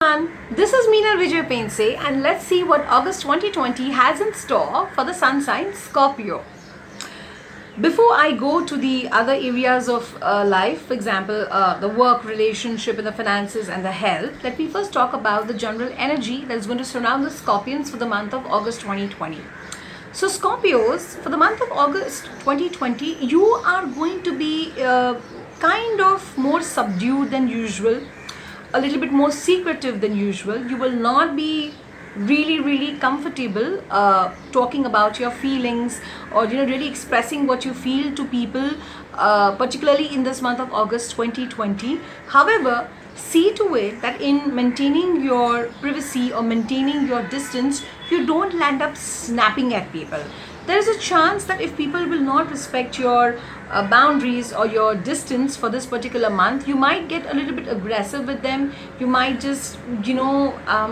everyone, this is Meenal Vijay Pense and let's see what August 2020 has in store for the sun sign Scorpio. Before I go to the other areas of life, for example, the work, relationship, and the finances and the health, let me first talk about the general energy that is going to surround the Scorpions for the month of August 2020. So Scorpios, for the month of August 2020, you are going to be kind of more subdued than usual, a little bit more secretive than usual. You will not be really comfortable talking about your feelings or really expressing what you feel to people, particularly in this month of August 2020. However, see to it that in maintaining your privacy or maintaining your distance, you don't land up snapping at people. There is a chance that if people will not respect your boundaries or your distance for this particular month, you might get a little bit aggressive with them. You might just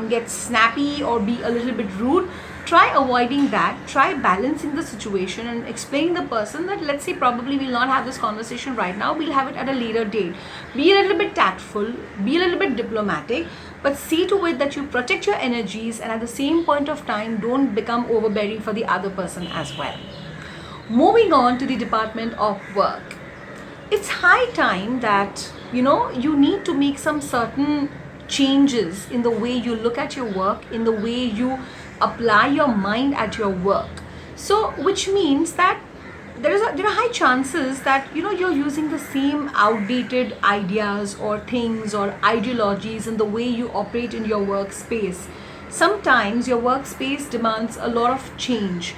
get snappy or be a little bit rude. Try avoiding that. Try balancing the situation and explaining the person that, let's say, probably we'll not have this conversation right now, we'll have it at a later date. Be a little bit tactful, be a little bit diplomatic, but see to it that you protect your energies and at the same point of time don't become overbearing for the other person as well. Moving on to the department of work, it's high time that you need to make some certain changes in the way you look at your work, in the way you apply your mind at your work. So which means that there are high chances that you're using the same outdated ideas or things or ideologies in the way you operate in your workspace. Sometimes your workspace demands a lot of change.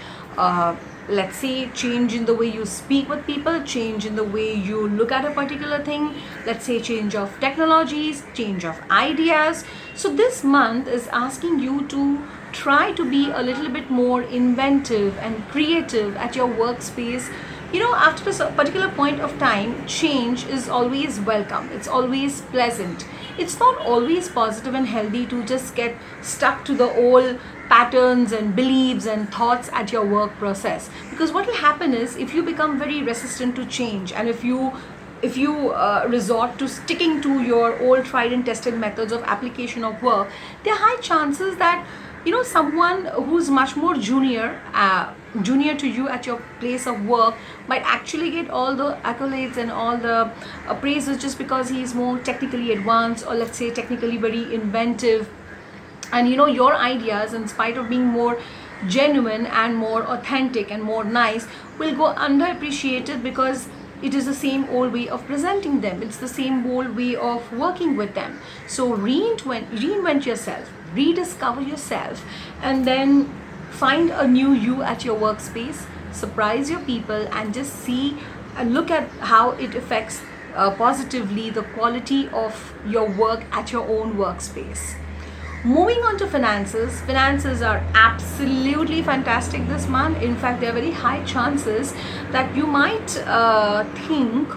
Let's say change in the way you speak with people, change in the way you look at a particular thing, let's say change of technologies, change of ideas. So this month is asking you to try to be a little bit more inventive and creative at your workspace. After a particular point of time, change is always welcome. It's always pleasant. It's not always positive and healthy to just get stuck to the old patterns and beliefs and thoughts at your work process, because what will happen is if you become very resistant to change and if you resort to sticking to your old tried and tested methods of application of work, there are high chances that someone who's much more junior to you at your place of work might actually get all the accolades and all the praises just because he is more technically advanced, or let's say technically very inventive, and your ideas, in spite of being more genuine and more authentic and more nice, will go underappreciated because it is the same old way of presenting them. It's the same old way of working with them. So reinvent yourself, rediscover yourself, and then find a new you at your workspace. Surprise your people and just see and look at how it affects positively the quality of your work at your own workspace. Moving on to finances. Finances are absolutely fantastic this month. In fact, there are very high chances that you might think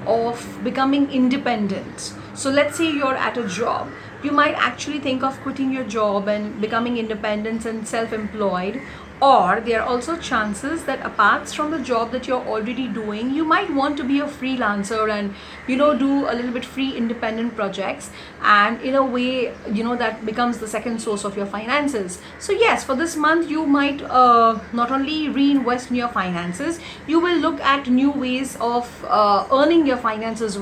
of becoming independent. So let's say you're at a job. You might actually think of quitting your job and becoming independent and self-employed. Or there are also chances that apart from the job that you're already doing, you might want to be a freelancer and do a little bit free independent projects, and in a way that becomes the second source of your finances. So yes, for this month you might not only reinvest in your finances, you will look at new ways of earning your finances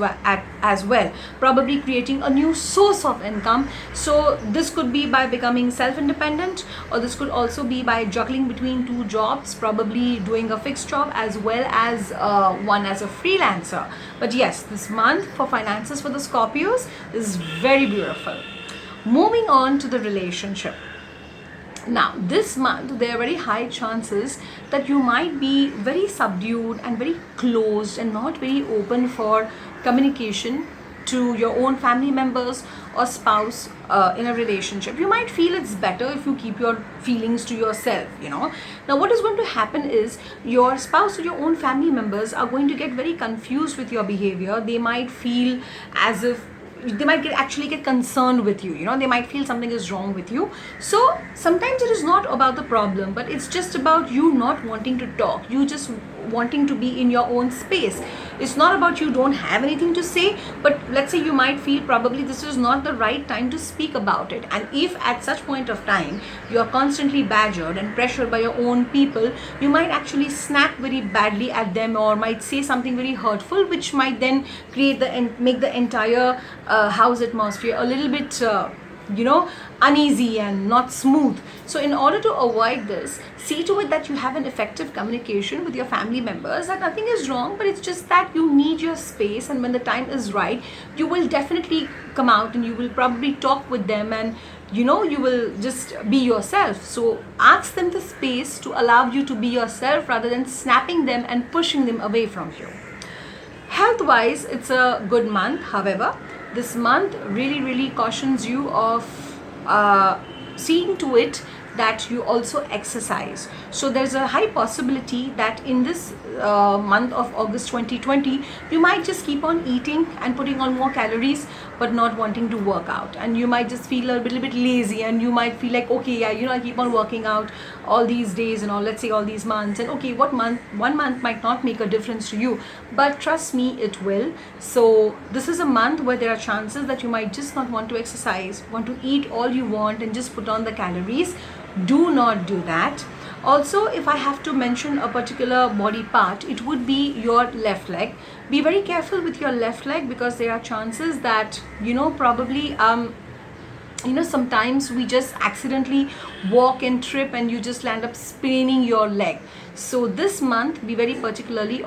as well, probably creating a new source of income. So this could be by becoming self-independent, or this could also be by juggling between two jobs, probably doing a fixed job as well as one as a freelancer. But yes, this month for finances for the Scorpios is very beautiful. Moving on to the relationship. Now, this month there are very high chances that you might be very subdued and very closed and not very open for communication to your own family members or spouse in a relationship. You might feel it's better if you keep your feelings to yourself. Now what is going to happen is your spouse or your own family members are going to get very confused with your behavior. They might feel as if they might actually get concerned with you. They might feel something is wrong with you. So sometimes it is not about the problem, but it's just about you not wanting to talk. You just wanting to be in your own space. It's not about you don't have anything to say, but let's say you might feel probably this is not the right time to speak about it. And if at such point of time you are constantly badgered and pressured by your own people, you might actually snap very badly at them, or might say something very hurtful, which might then create make the entire house atmosphere a little bit uneasy and not smooth. So in order to avoid this, see to it that you have an effective communication with your family members, that nothing is wrong, but it's just that you need your space, and when the time is right, you will definitely come out and you will probably talk with them, and you will just be yourself. So ask them the space to allow you to be yourself rather than snapping them and pushing them away from you. Health wise, it's a good month. However, this month really cautions you of seeing to it that you also exercise. So there's a high possibility that in this month of August 2020, you might just keep on eating and putting on more calories, but not wanting to work out, and you might just feel a little bit lazy, and you might feel like, okay, yeah, I keep on working out all these days and all, let's say all these months, and okay, one month might not make a difference to you, but trust me, it will. So this is a month where there are chances that you might just not want to exercise, want to eat all you want and just put on the calories. Do not do that. Also, if I have to mention a particular body part, it would be your left leg. Be very careful with your left leg, because there are chances that probably sometimes we just accidentally walk and trip and you just land up spraining your leg. So this month, be very particularly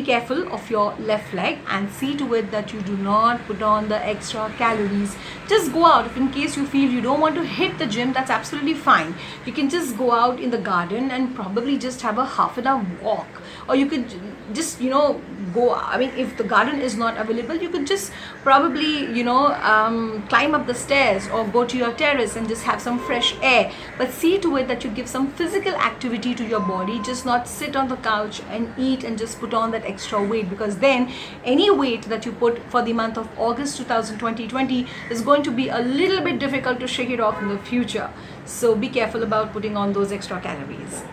careful of your left leg, and see to it that you do not put on the extra calories. Just go out. If in case you feel you don't want to hit the gym, that's absolutely fine. You can just go out in the garden and probably just have a half an hour walk, or you could just go, if the garden is not available, you could just probably climb up the stairs or go to your terrace and just have some fresh air. But see to it that you give some physical activity to your body, just not sit on the couch and eat and just put on that extra weight, because then any weight that you put for the month of August 2020 is going to be a little bit difficult to shake it off in the future. So be careful about putting on those extra calories.